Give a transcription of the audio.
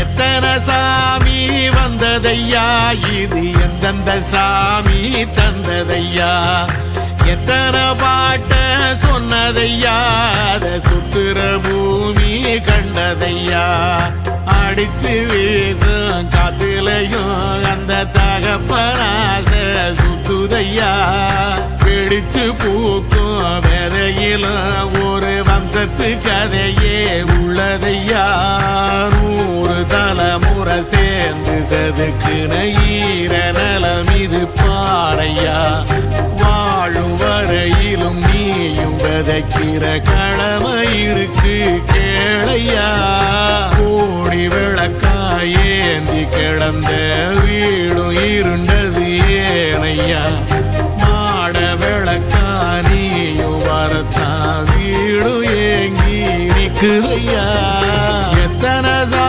எத்தனை சாமி வந்ததையா, இது எந்தெந்த சாமி தந்ததையா, எத்தனை பாட்ட சொன்னதையா, அத சுத்துற பூமி கண்டதையா, அடிச்சு வீசும் காத்துலையும் அந்த தகப்பனாச சுத்துதையா, பிடிச்சு பூக்கும் விதையிலும் ஒரு வம்சத்து கதையே உள்ளதையா, 100 தலைமுறை சேர்ந்து செதுக்குன ஈர நலம் இது பாறையா, வாழும் வரையிலும் நீயும் விதைக்கிற கடமை இருக்கு கேளையா, கோடி விளக்காயேந்தி கிடந்த வீடும் இருண்டது ஏனையா, மாட விளக்கா நீயும் வரத்தான் வீடும் ஏங்கி நிக்குதையா. எத்தனை